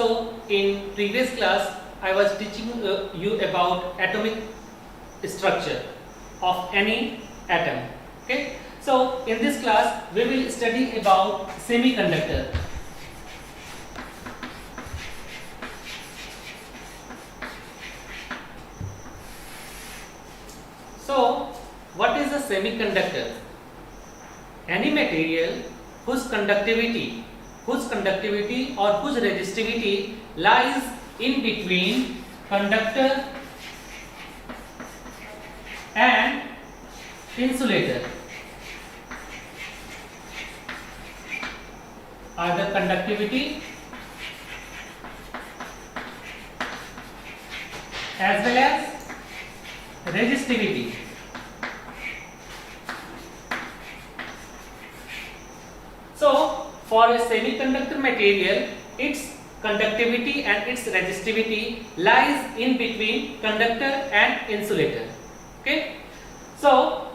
So in previous class I was teaching you about atomic structure of any atom. Okay. So in this class we will study about semiconductor. So what is a semiconductor? Any material whose conductivity or whose resistivity lies in between conductor and insulator. Either conductivity as well as resistivity. So for a semiconductor material, its conductivity and its resistivity lies in between conductor and insulator. Okay. So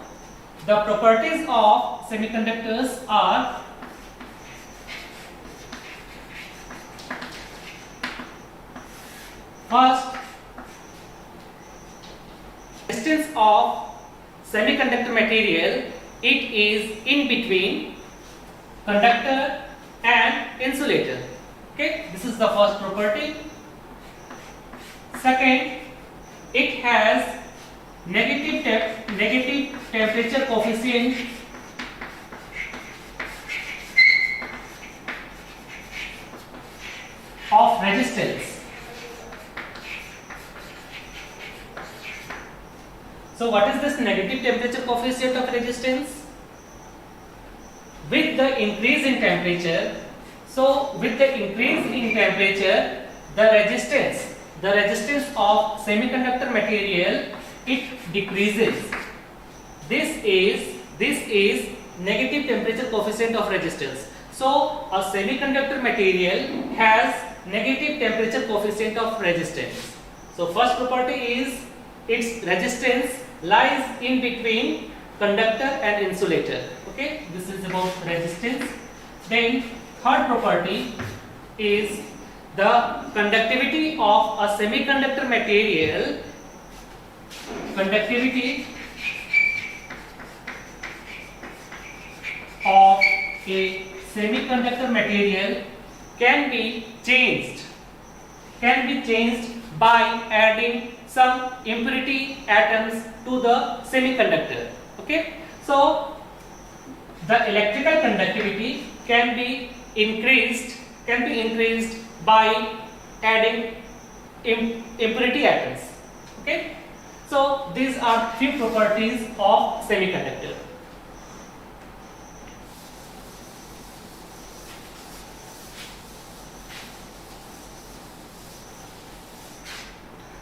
the properties of semiconductors are: first, resistance of semiconductor material, it is in between conductor and insulator. Okay, this is the first property. Second, it has negative temperature coefficient of resistance. So what is this negative temperature coefficient of resistance? With the increase in temperature, the resistance of semiconductor material, it decreases. This is negative temperature coefficient of resistance. So a semiconductor material has negative temperature coefficient of resistance. So first property is its resistance lies in between conductor and insulator. Okay, this is about resistance. Then third property is the conductivity of a semiconductor material. Conductivity of a semiconductor material can be changed by adding some impurity atoms to the semiconductor. Okay, so the electrical conductivity can be increased by adding impurity atoms. Okay, so these are few properties of semiconductor.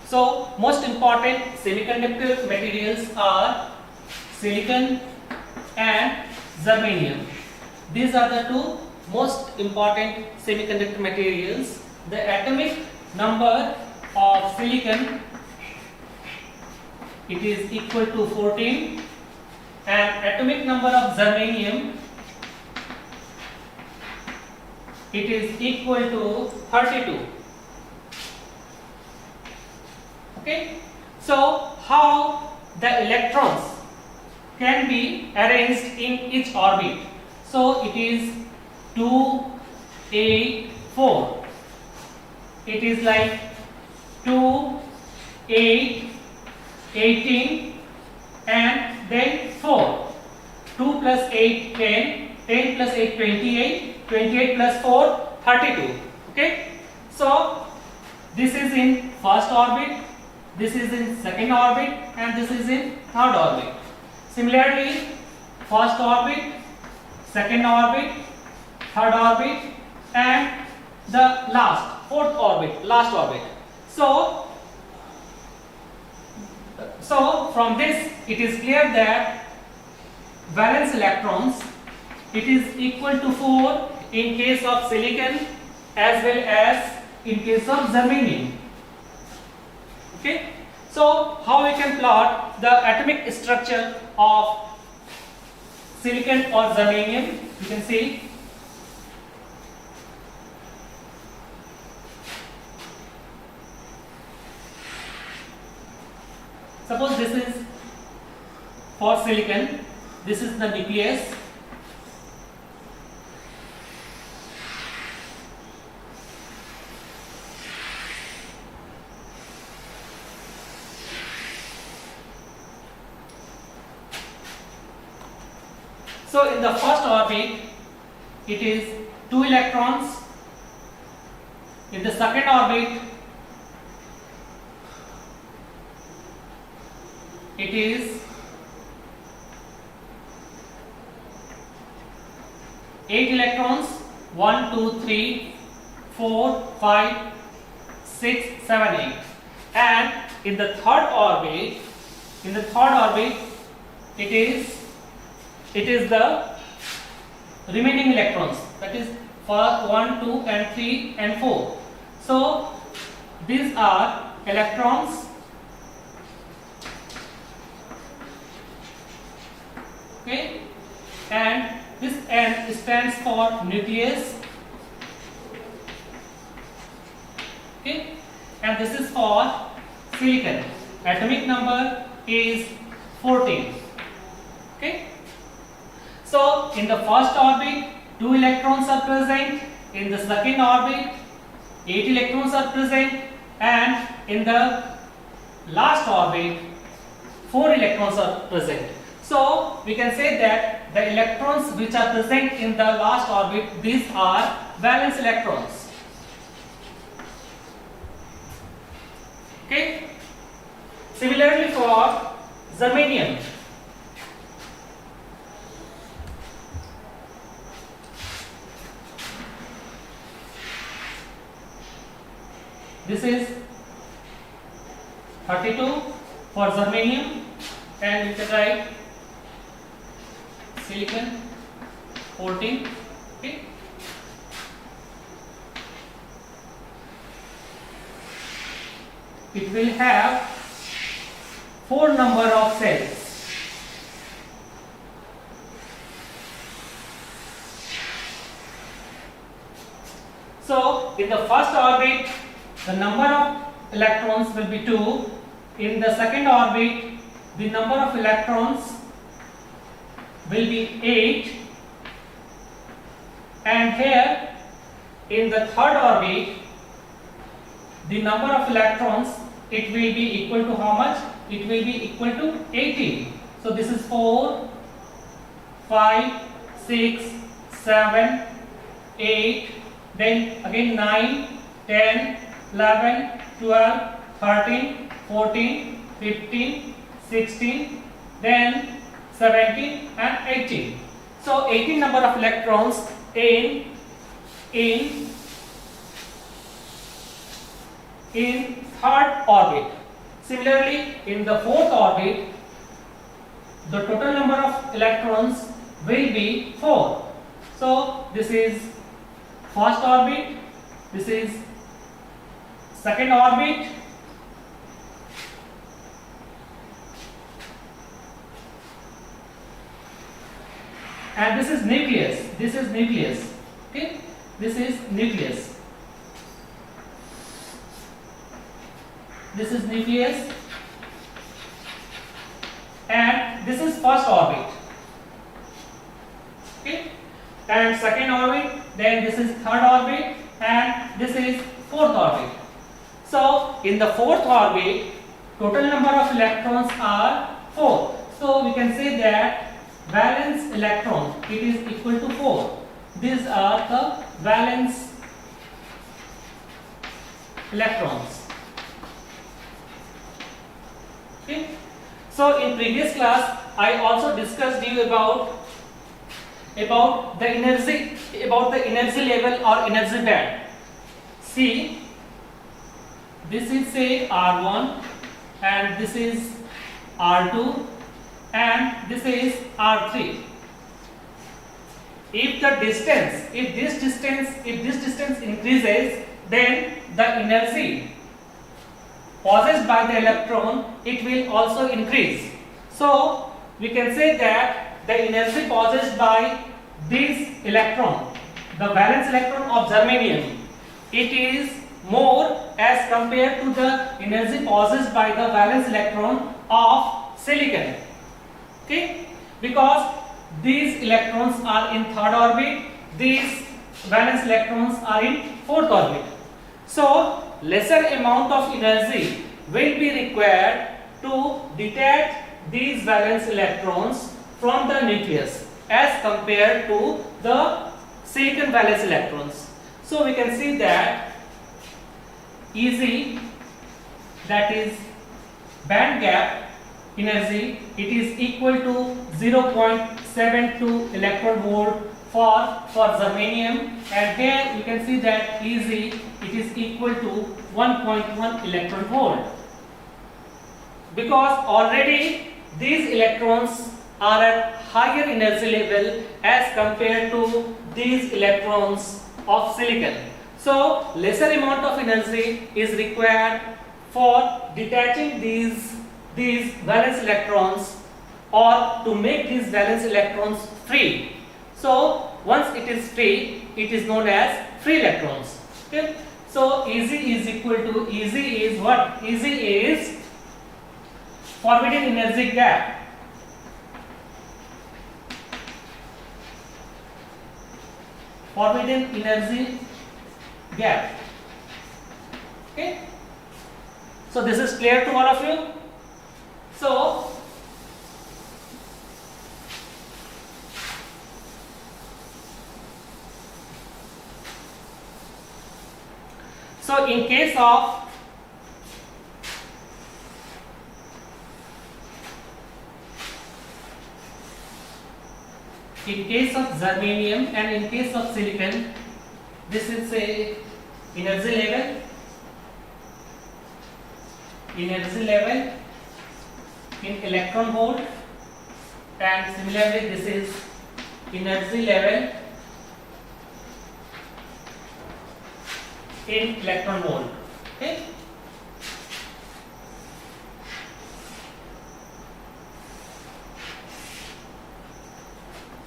So most important semiconductor materials are silicon and germanium. These are the two most important semiconductor materials. The atomic number of silicon, it is equal to 14, and atomic number of germanium, it is equal to 32. Okay, so how the electrons can be arranged in each orbit? So it is 2, 8, 4. It is like 2, 8, 18, and then 4. 2 plus 8, 10, 10 plus 8, 28, 28 plus 4, 32. Okay, so this is in first orbit, this is in second orbit, and this is in third orbit. Similarly, first orbit, second orbit, third orbit, and the fourth orbit, last orbit. So from this it is clear that valence electrons, it is equal to 4 in case of silicon as well as in case of germanium. Okay, so how we can plot the atomic structure of silicon or germanium? You can see Suppose this is for silicon, this is the nucleus. So in the first orbit it is 2 electrons. In the second orbit it is 8 electrons. 1, 2, 3, 4, 5, 6, 7, 8. And in the third orbit, it is the remaining electrons, that is for 1, 2 and 3 and 4. So these are electrons, okay, and this N stands for nucleus, okay, and this is for silicon. Atomic number is 14, okay. So in the first orbit 2 electrons are present, in the second orbit 8 electrons are present, and in the last orbit 4 electrons are present. So we can say that the electrons which are present in the last orbit, these are valence electrons, okay. Similarly for germanium, this is 32 for germanium, and you can write silicon 14, okay. It will have 4 number of cells. So in the first orbit the number of electrons will be 2. In the second orbit the number of electrons will be 8, and here in the third orbit the number of electrons, it will be equal to how much? It will be equal to 18. So this is 4, 5, 6, 7, 8, then again 9, 10, 11, 12, 13, 14, 15, 16, then 17 and 18. So 18 number of electrons in third orbit. Similarly, in the fourth orbit, the total number of electrons will be 4. So this is first orbit, this is second orbit, and this is nucleus. This is nucleus. Okay, this is nucleus. This is nucleus, and this is first orbit. Okay, and second orbit. Then this is third orbit, and this is fourth orbit. So in the fourth orbit, total number of electrons are 4. So we can say that valence electron, it is equal to 4. These are the valence electrons. Okay. So in previous class I also discussed you about the energy level or energy band. See, this is say R1, and this is R2, and this is R3. If this distance increases, then the energy possessed by the electron, it will also increase. So we can say that the energy possessed by this electron, the valence electron of germanium, it is more as compared to the energy possessed by the valence electron of silicon. Okay, because these electrons are in third orbit, these valence electrons are in fourth orbit. So lesser amount of energy will be required to detach these valence electrons from the nucleus as compared to the silicon valence electrons. So we can see that EZ, that is band gap energy, it is equal to 0.72 electron volt for germanium, and here you can see that EZ, it is equal to 1.1 electron volt, because already these electrons are at higher energy level as compared to these electrons of silicon. So lesser amount of energy is required for detaching these valence electrons, or to make these valence electrons free. So once it is free, it is known as free electrons. Okay? So EZ is equal to, EZ is what? EZ is forbidden energy gap. Forbidden energy gap. Okay? So this is clear to all of you? So in case of germanium and in case of silicon, this is a energy level in electron volt, and similarly this is energy level in electron volt. Okay?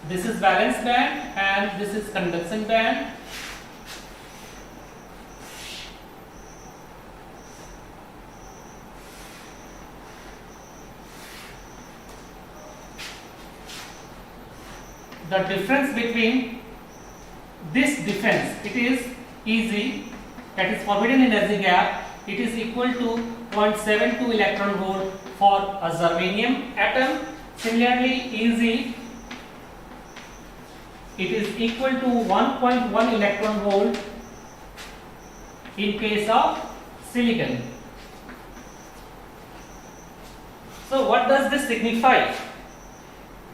This is valence band and this is conduction band. The difference between this difference, it is EZ, that is forbidden energy gap, it is equal to 0.72 electron volt for a germanium atom. Similarly, EZ, it is equal to 1.1 electron volt in case of silicon. So what does this signify?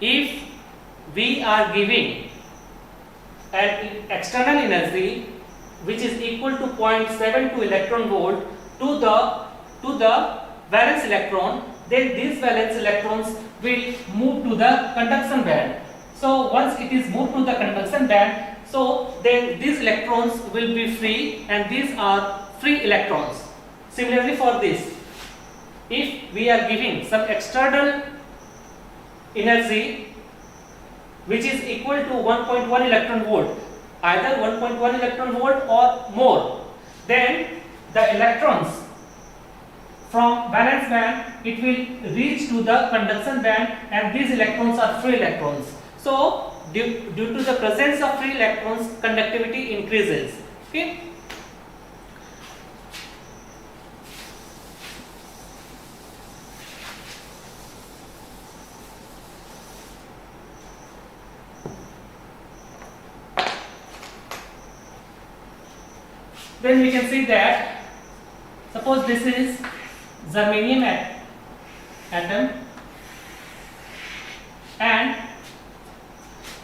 If we are giving an external energy which is equal to 0.72 electron volt to the valence electron, then these valence electrons will move to the conduction band. So once it is moved to the conduction band, so then these electrons will be free, and these are free electrons. Similarly for this, if we are giving some external energy which is equal to 1.1 electron volt, either 1.1 electron volt or more, then the electrons from valence band, it will reach to the conduction band, and these electrons are free electrons. So due to the presence of free electrons, conductivity increases. Okay? Then we can see that, suppose this is germanium atom, and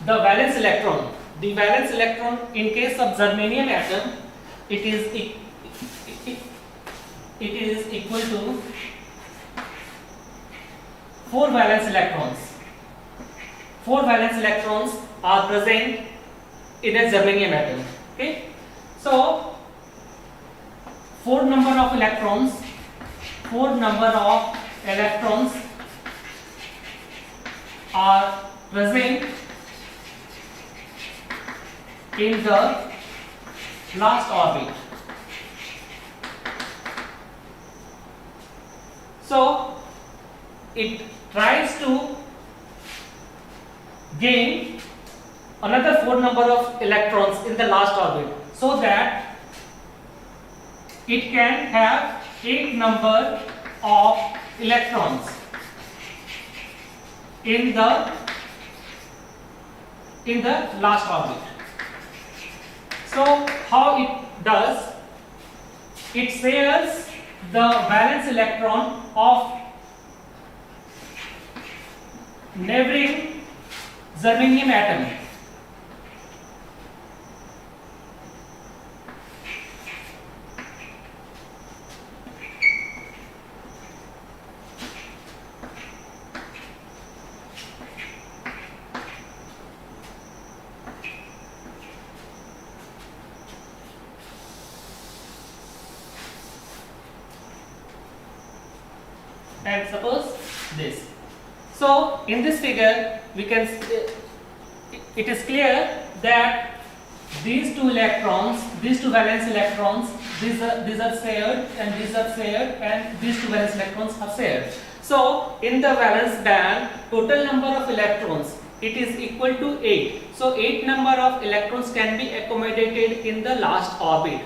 the valence electron in case of germanium atom, it is equal to 4 valence electrons. 4 valence electrons are present in a germanium atom. Okay, so 4 number of electrons are present in the last orbit. So it tries to gain another 4 number of electrons in the last orbit, so that it can have 8 number of electrons in the last orbit. So how it does? It shares the valence electron of neighboring germanium atom. And suppose this. So in this figure we can it is clear that these two electrons, these two valence electrons, these are shared and these are shared, and these two valence electrons are shared. So in the valence band, total number of electrons, it is equal to 8. So 8 number of electrons can be accommodated in the last orbit.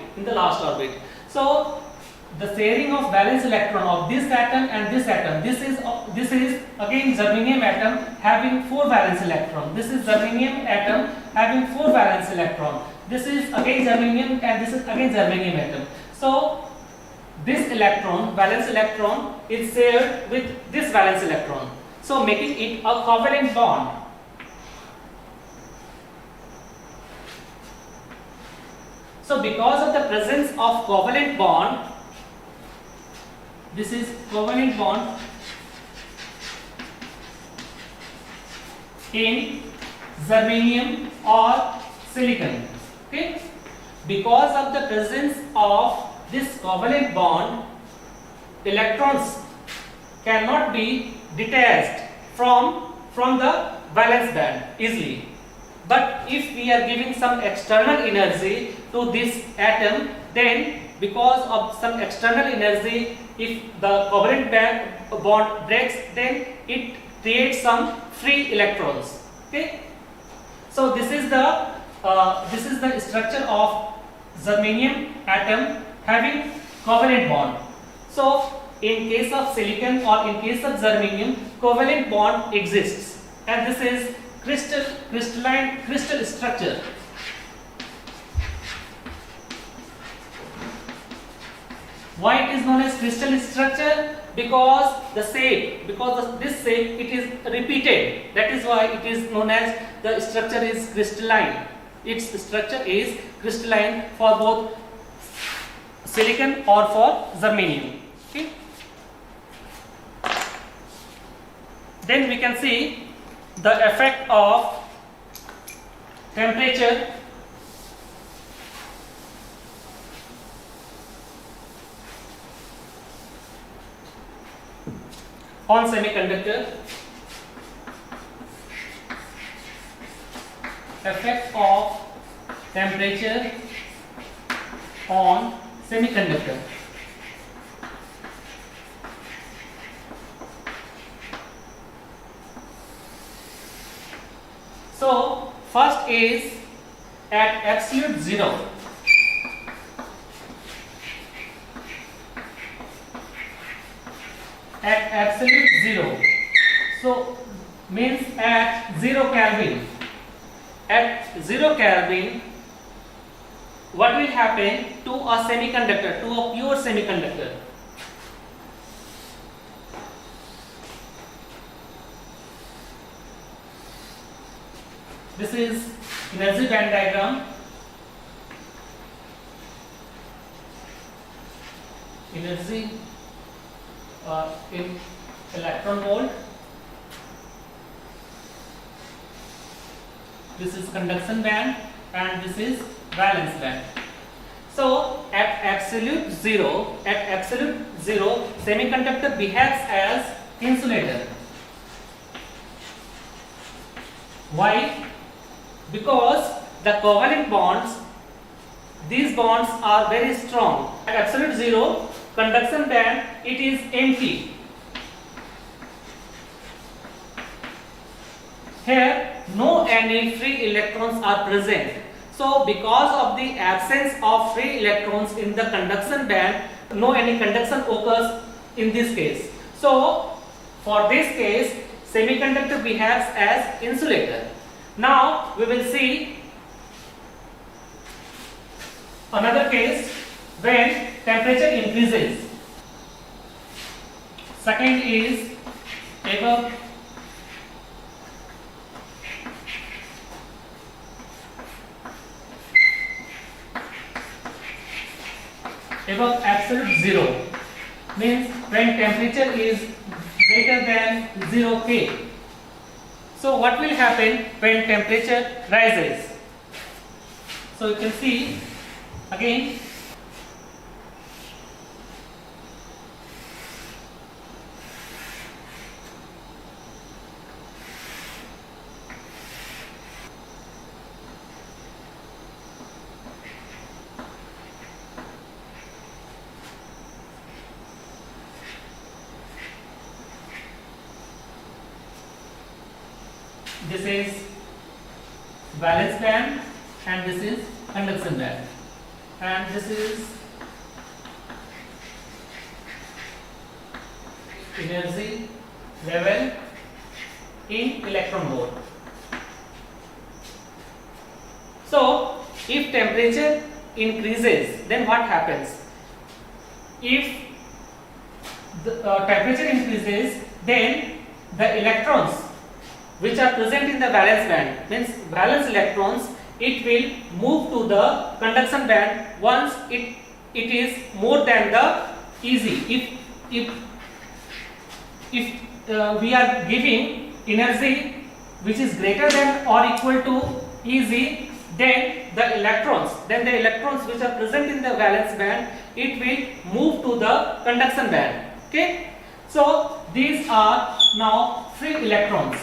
So the sharing of valence electron of this atom and this atom, this is again germanium atom having 4 valence electron. This is germanium atom having 4 valence electron. This is again germanium and this is again germanium atom. So this electron, valence electron, is shared with this valence electron, so making it a covalent bond. So because of the presence of covalent bond, this is covalent bond in germanium or silicon. Okay, because of the presence of this covalent bond, electrons cannot be detached from the valence band easily. But if we are giving some external energy to this atom, then because of some external energy, if the covalent bond breaks, then it creates some free electrons. Okay, so this is the structure of germanium atom having covalent bond. So in case of silicon or in case of germanium, covalent bond exists, and this is crystal structure. Why it is known as crystal structure? Because this shape, it is repeated. That is why it is known as the structure is crystalline. Its structure is crystalline for both silicon or for germanium. Okay. Then we can see the effect of temperature on semiconductor. Effect of temperature on semiconductor. So first is at absolute zero. At absolute zero, so means at 0 Kelvin. At 0 Kelvin, what will happen to a semiconductor, to a pure semiconductor? This is energy band diagram. Energy in electron volt. This is conduction band and this is valence band. So at absolute zero, semiconductor behaves as insulator. Why? Because the covalent bonds, these bonds are very strong. At absolute zero, conduction band, it is empty. here no any free electrons are present. So because of the absence of free electrons in the conduction band, no any conduction occurs in this case. So for this case, semiconductor behaves as insulator. Now we will see another case when temperature increases. Second is above absolute zero, means when temperature is greater than 0 K. So what will happen when temperature rises? So you can see again, this is valence band and this is conduction band, and this is energy level in electron volt. So if temperature increases, then what happens? If the temperature increases, then the electrons which are present in the valence band, means valence electrons, it will move to the conduction band once it is more than the Eg. If we are giving energy which is greater than or equal to Eg, then the electrons which are present in the valence band, it will move to the conduction band. Okay, so these are now free electrons.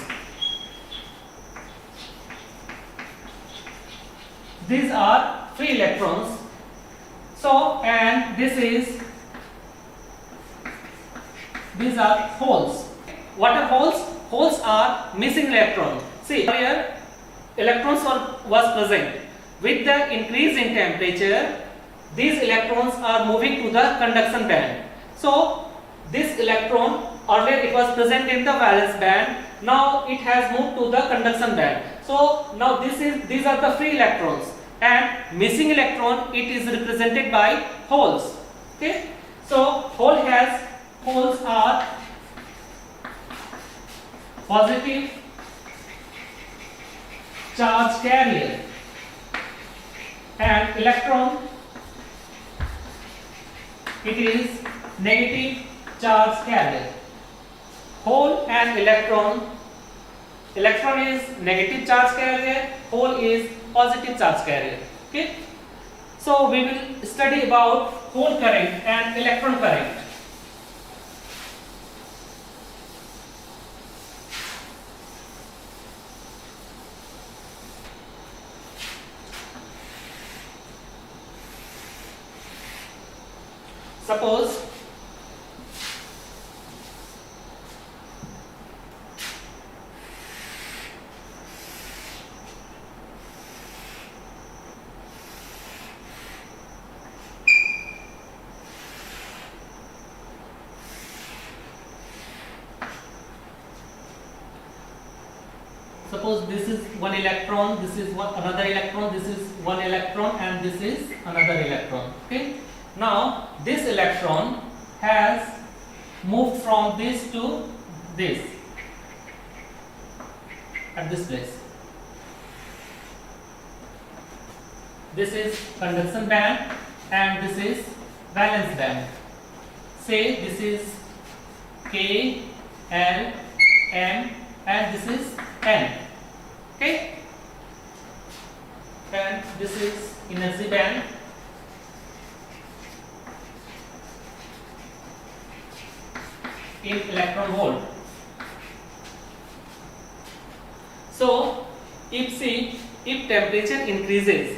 These are free electrons. So, and these are holes. What are holes? Holes are missing electrons. See, here electrons was present. With the increase in temperature, these electrons are moving to the conduction band. So this electron, earlier it was present in the valence band, now it has moved to the conduction band. So now these are the free electrons, and missing electron, it is represented by holes. Okay, so holes are positive charge carrier, and electron, it is negative charge carrier. Hole and electron is negative charge carrier, hole is positive charge carrier. Okay, so we will study about hole current and electron current. Suppose this is one electron, this is another electron, this is one electron, and this is another electron. Okay, now this electron has moved from this to this at this place. This is conduction band and this is valence band. Say this is K, L, M, and this is N. Okay, and this is energy band. In electron volt. So if temperature increases,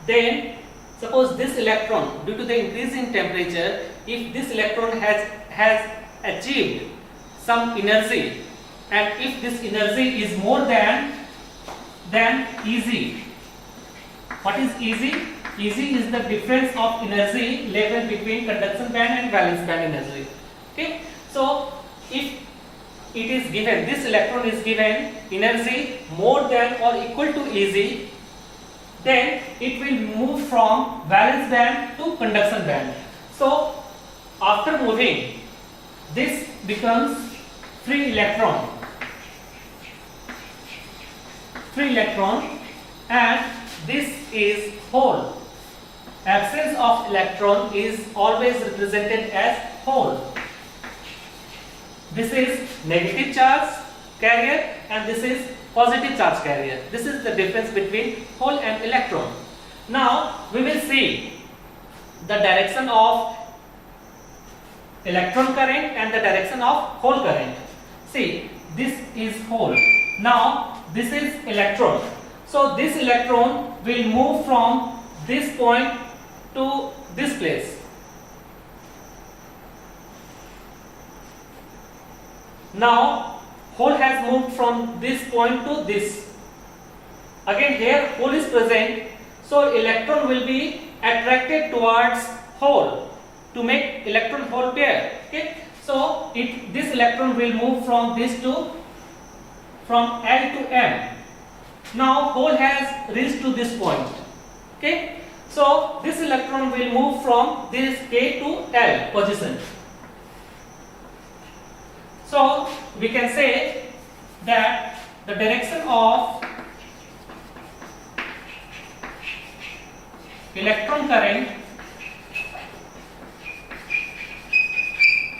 then suppose this electron, due to the increase in temperature, if this electron has achieved some energy and if this energy is more than Eg. What is Eg? Eg is the difference of energy level between conduction band and valence band energy. Okay, so if it is given, this electron is given energy more than or equal to Eg, then it will move from valence band to conduction band. So after moving, this becomes free electron, and this is hole. Absence of electron is always represented as hole. This is negative charge carrier and this is positive charge carrier. This is the difference between hole and electron. Now we will see the direction of electron current and the direction of hole current. See, this is hole. Now this is electron. So this electron will move from this point to this place. Now hole has moved from this point to this. Again here hole is present, so electron will be attracted towards hole to make electron hole pair. Okay, so this electron will move from L to M. Now hole has reached to this point. Okay, so this electron will move from this K to L position. So we can say that the direction of electron current,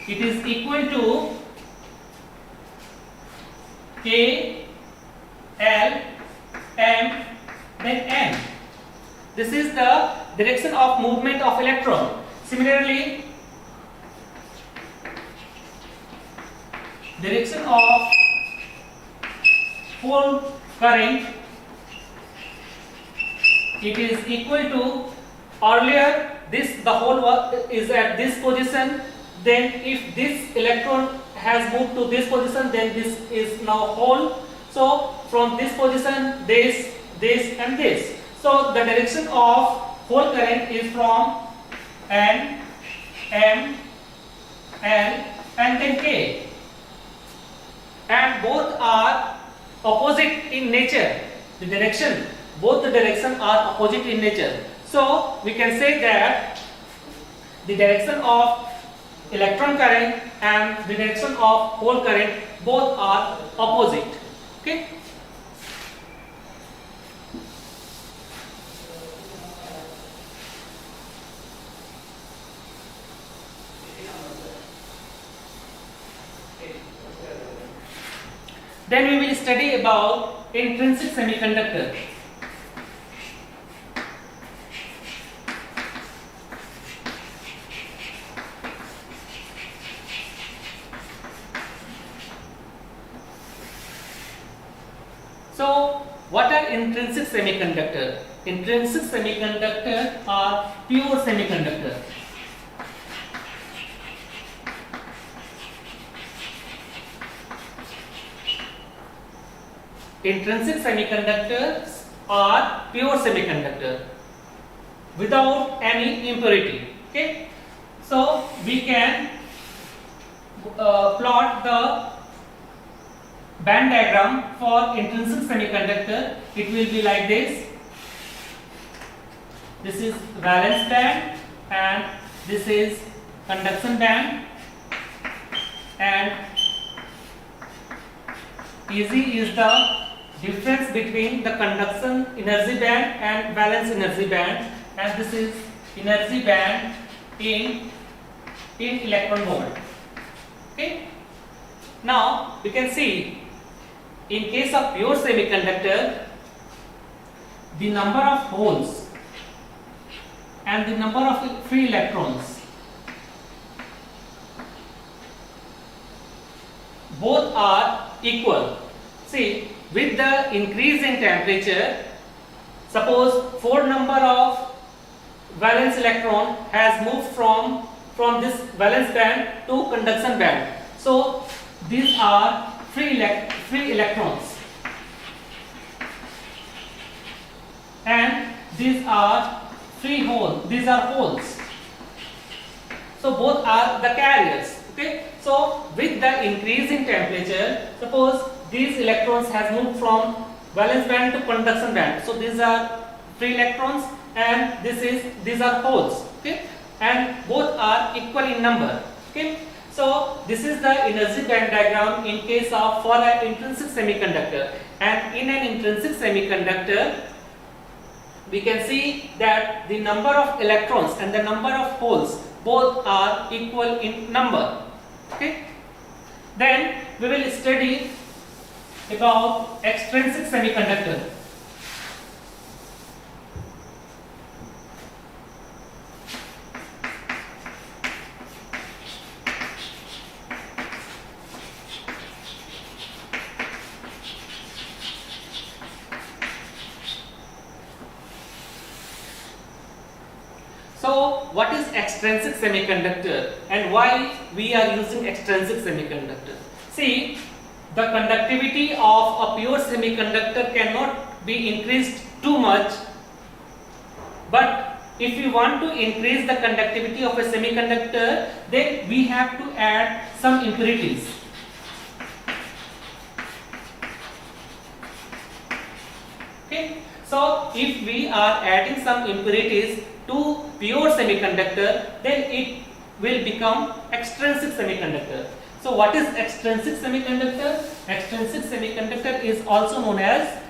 it is equal to K, L, M, then N. This is the direction of movement of electron. Similarly, direction of hole current, it is equal to, earlier the hole is at this position, then if this electron has moved to this position, then this is now hole. So from this position, this and this. So the direction of hole current is from N, M, L and then K. And both are opposite in nature. Both the directions are opposite in nature. So we can say that the direction of electron current and the direction of hole current both are opposite. Okay. Then we will study about intrinsic semiconductor. So what are intrinsic semiconductor? Intrinsic semiconductor are pure semiconductor. Intrinsic semiconductors are pure semiconductor without any impurity. Okay, so we can plot the band diagram for intrinsic semiconductor. It will be like this. This is valence band and this is conduction band, and Eg is the difference between the conduction energy band and valence energy band, and this is energy band in electron volt. Okay, now we can see in case of pure semiconductor, the number of holes and the number of free electrons both are equal. See, with the increase in temperature, suppose 4 number of valence electron has moved from this valence band to conduction band. So these are free electrons, and these are free holes. These are holes. So both are the carriers. Okay. So with the increase in temperature, suppose these electrons has moved from valence band to conduction band. So these are free electrons, and these are holes. Okay, and both are equal in number. Okay, so this is the energy band diagram in case of for an intrinsic semiconductor, and in an intrinsic semiconductor we can see that the number of electrons and the number of holes both are equal in number. Okay, then we will study about extrinsic semiconductor. So what is extrinsic semiconductor and why we are using extrinsic semiconductor? See, the conductivity of a pure semiconductor cannot be increased too much, but if we want to increase the conductivity of a semiconductor, then we have to add some impurities. Okay, so if we are adding some impurities to pure semiconductor, then it will become extrinsic semiconductor. So what is extrinsic semiconductor? Extrinsic semiconductor is also known as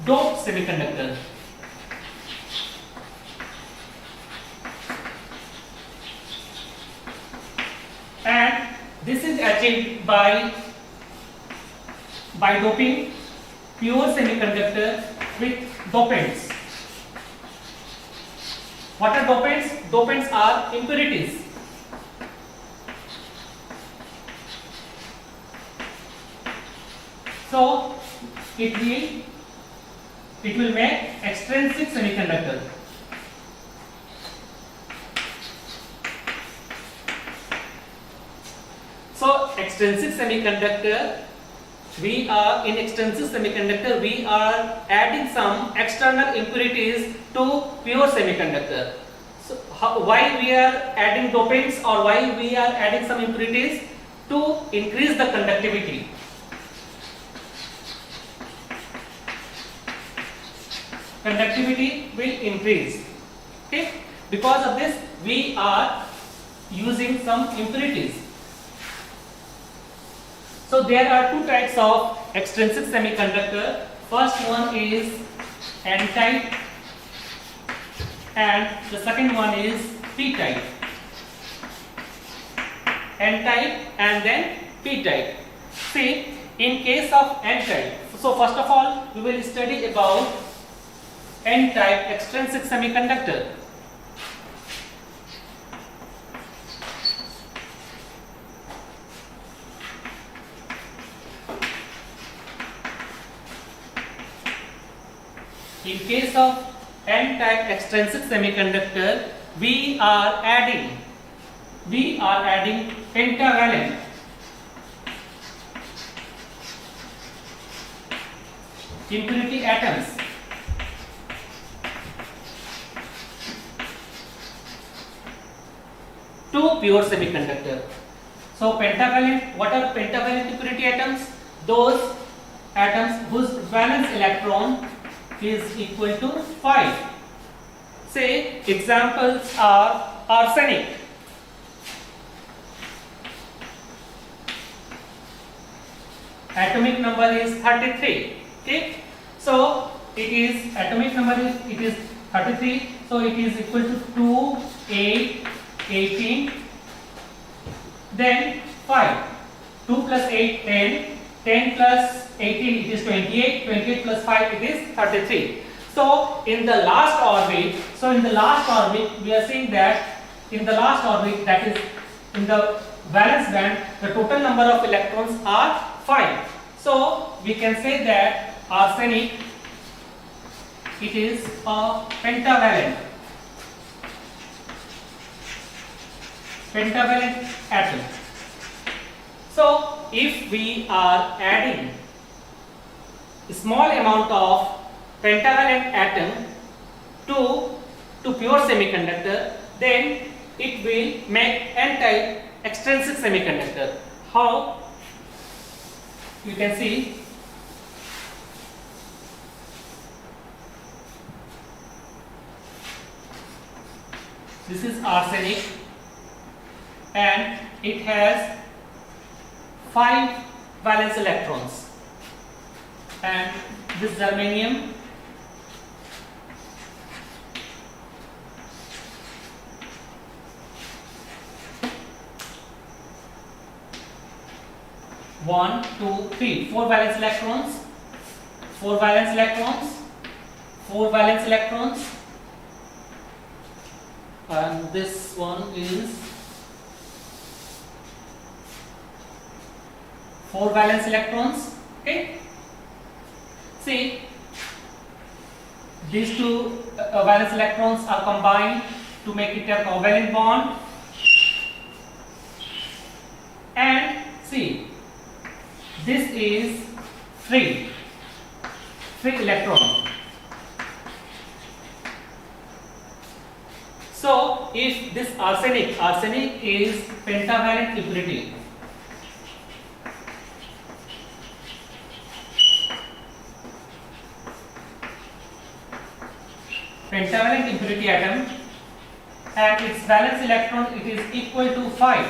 doped semiconductor. And this is achieved by doping pure semiconductor with dopants. What are dopants? Dopants are impurities. So it will make extrinsic semiconductor. So extrinsic semiconductor, we are adding some external impurities to pure semiconductor. So why we are adding dopants, or why we are adding some impurities? To increase the conductivity. Conductivity will increase. Okay, because of this we are using some impurities. So there are two types of extrinsic semiconductor. First one is N-type and the second one is P-type. N-type and then P-type. See, in case of N-type, so first of all we will study about N-type extrinsic semiconductor. In case of N-type extrinsic semiconductor, we are adding pentavalent impurity atoms to pure semiconductor. So pentavalent, what are pentavalent impurity atoms? Those atoms whose valence electron is equal to 5. Say examples are arsenic, atomic number is 33. Okay, so it is atomic number is 33, so it is equal to 2, 8, 18, then 5. 2 plus 8, 10, 10 plus 18 it is 28, 28 plus 5 it is 33. So in the last orbit, we are seeing that in the last orbit, that is in the valence band, the total number of electrons are 5. So we can say that arsenic, it is a pentavalent atom. So if we are adding a small amount of pentavalent atom to pure semiconductor, then it will make n-type extrinsic semiconductor. How? You can see this is arsenic and it has 5 valence electrons, and this germanium one, two, three, 4 valence electrons, 4 valence electrons, 4 valence electrons, and this one is 4 valence electrons. Okay, see, these two valence electrons are combined to make it a covalent bond, and see, this is free electron. So if this arsenic is pentavalent impurity, atom, and its valence electron it is equal to 5,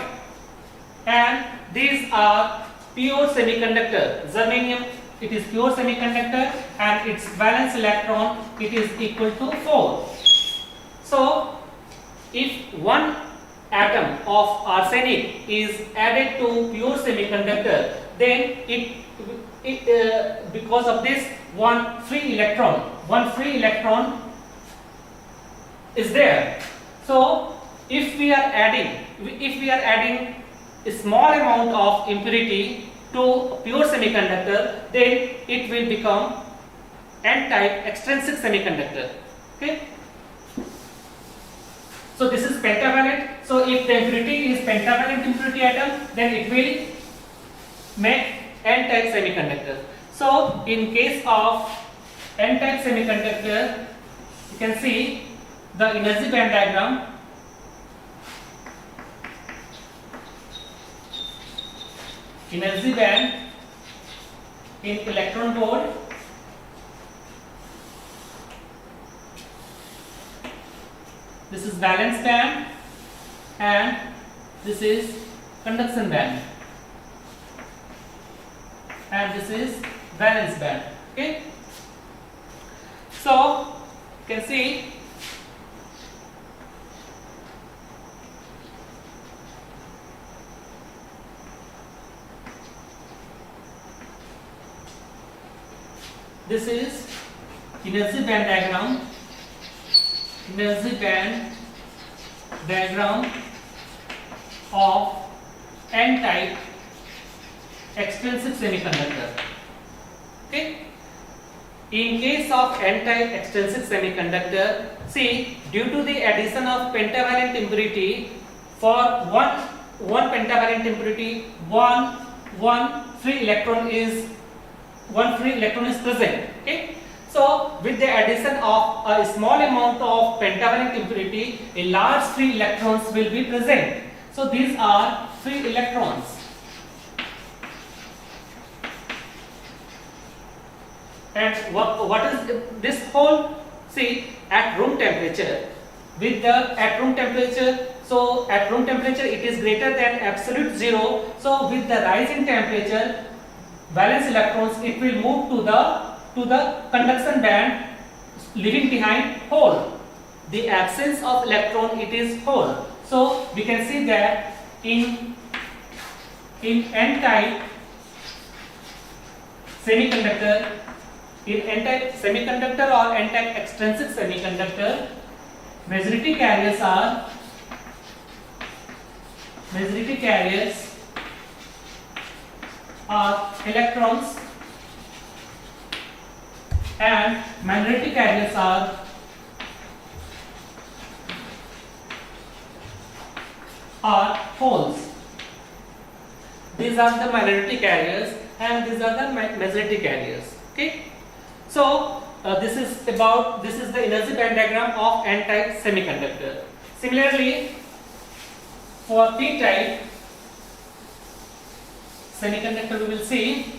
and these are pure semiconductor. Germanium it is pure semiconductor and its valence electron it is equal to 4. So if one atom of arsenic is added to pure semiconductor, then it because of this one free electron is there. So if we are adding a small amount of impurity to pure semiconductor, then it will become n-type extrinsic semiconductor. Okay, so this is pentavalent. So if the impurity is pentavalent impurity atom, then it will make n-type semiconductor. So in case of n-type semiconductor, you can see the energy band diagram. Energy band in electron board. This is valence band and this is conduction band, and this is valence band. Okay, so you can see this is energy band diagram of n-type extrinsic semiconductor. Okay, in case of n-type extrinsic semiconductor, see, due to the addition of pentavalent impurity, for one pentavalent impurity, one free electron is present. Okay, so with the addition of a small amount of pentavalent impurity, a large free electrons will be present. So these are free electrons. And what is this whole? See, at room temperature, so at room temperature it is greater than absolute zero. So with the rising temperature, valence electrons it will move to the conduction band, leaving behind hole. The absence of electron it is hole. So we can see that in n-type semiconductor, or n-type extrinsic semiconductor, majority carriers are electrons and minority carriers are holes. these are the minority carriers and these are the majority carriers. Okay, so this is the energy band diagram of n-type semiconductor. Similarly, for p-type semiconductor we will see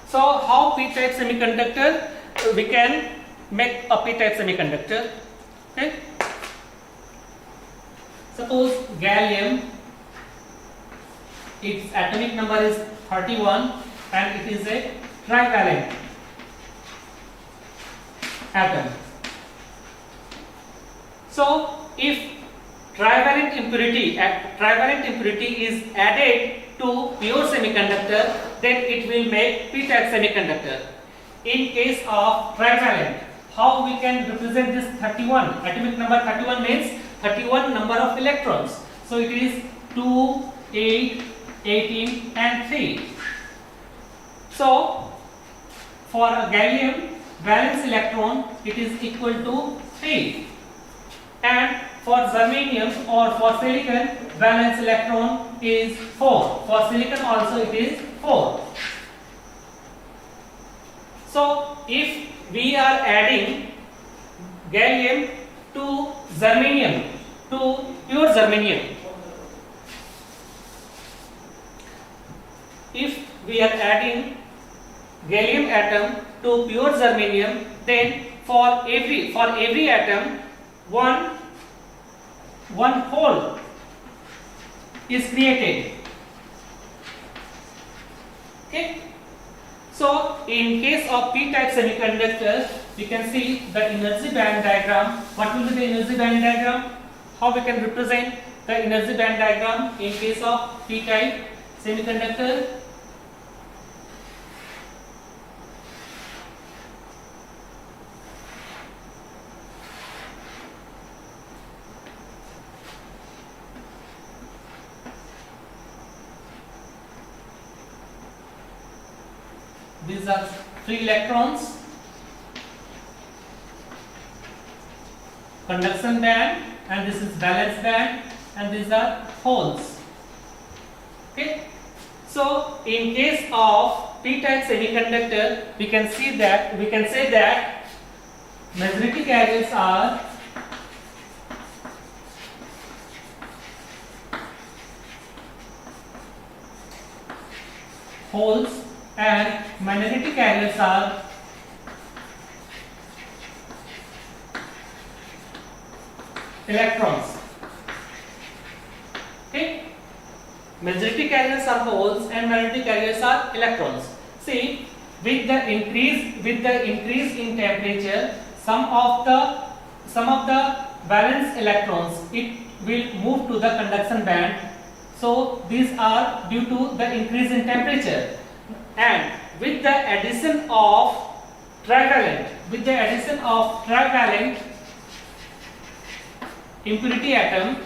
so how p-type semiconductor we can make a p-type semiconductor. Okay, suppose gallium, its atomic number is 31 and it is a trivalent atom. So if trivalent impurity is added to pure semiconductor, then it will make p-type semiconductor. In case of trivalent, how we can represent this 31? Atomic number 31 means 31 number of electrons. So it is 2, 8, 18 and 3. So for a gallium valence electron it is equal to 3, and for germanium or for silicon valence electron is 4. For silicon also it is 4. So if we are adding gallium to germanium, to pure germanium, if we are adding gallium atom to pure germanium, then for every atom one hole is created. Okay, so in case of p-type semiconductors we can see the energy band diagram. What will be the energy band diagram? How we can represent the energy band diagram in case of p-type semiconductor? These are free electrons, conduction band, and this is valence band, and these are holes. Okay, so in case of p-type semiconductor we can say that majority carriers are holes and minority carriers are electrons. Okay, majority carriers are holes and minority carriers are electrons. See, with the increase in temperature, some of the valence electrons it will move to the conduction band. So these are due to the increase in temperature. And with the addition of trivalent impurity atom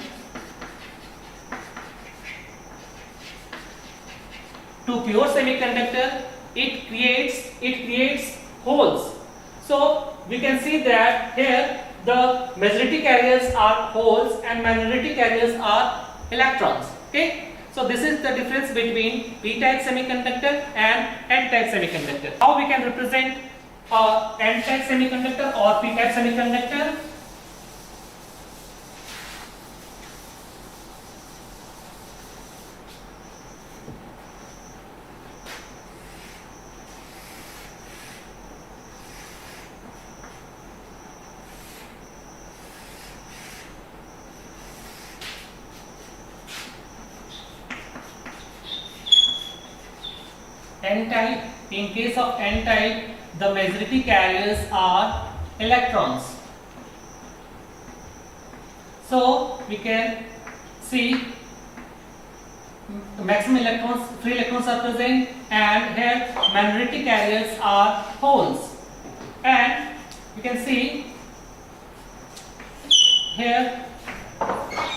to pure semiconductor, it creates holes. So we can see that here the majority carriers are holes and minority carriers are electrons. Okay, so this is the difference between p-type semiconductor and n-type semiconductor. How we can represent n-type semiconductor or p-type semiconductor? N-type, in case of N-type, the majority carriers are electrons. So we can see maximum electrons, free electrons are present, and here minority carriers are holes. And you can see here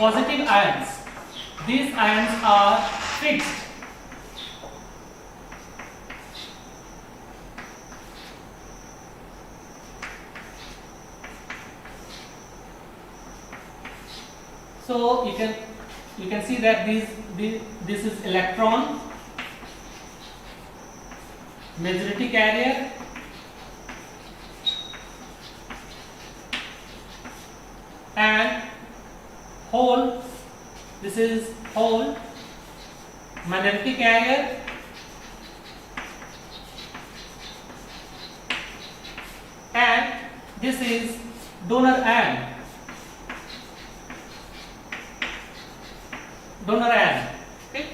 positive ions. These ions are fixed. So you can see that this is electron, majority carrier, and hole. This is hole, minority carrier, and this is donor ion. Donor ion. Okay.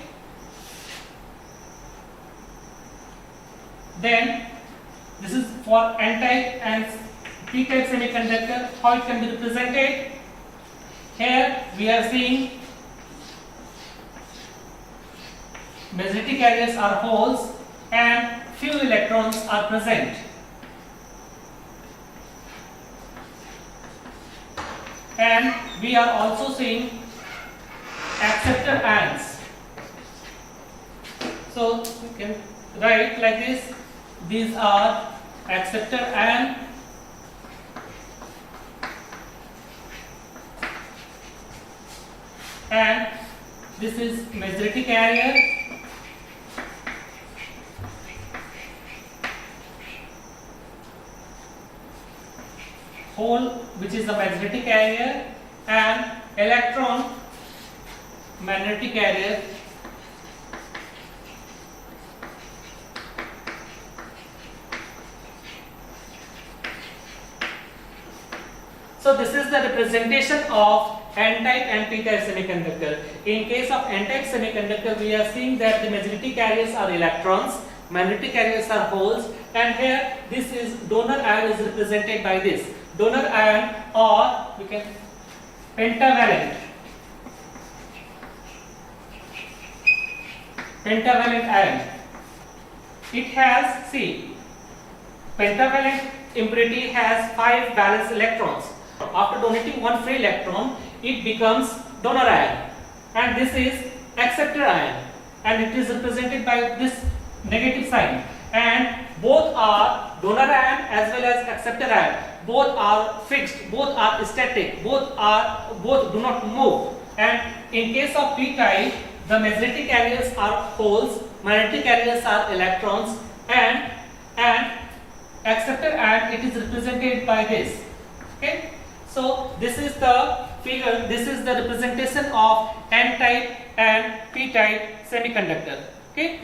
Then this is for N-type and P-type semiconductor. How it can be represented? Here we are seeing majority carriers are holes and few electrons are present. And we are also seeing acceptor ions. So we can write like this. These are acceptor ion, and this is majority carrier, hole which is the majority carrier, and electron, minority carrier. So this is the representation of N-type and P-type semiconductor. In case of N-type semiconductor, we are seeing that the majority carriers are electrons, minority carriers are holes, and here this is donor ion is represented by this donor ion, or we can pentavalent. Pentavalent ion. It has, see, pentavalent impurity has 5 valence electrons. After donating one free electron, it becomes donor ion, and this is acceptor ion, and it is represented by this negative sign. And both are donor ion as well as acceptor ion. Both are fixed, both are static, both do not move. And in case of P-type, the majority carriers are holes, minority carriers are electrons, and acceptor ion, it is represented by this. Okay. So this is the figure, this is the representation of N-type and P-type semiconductor. Okay.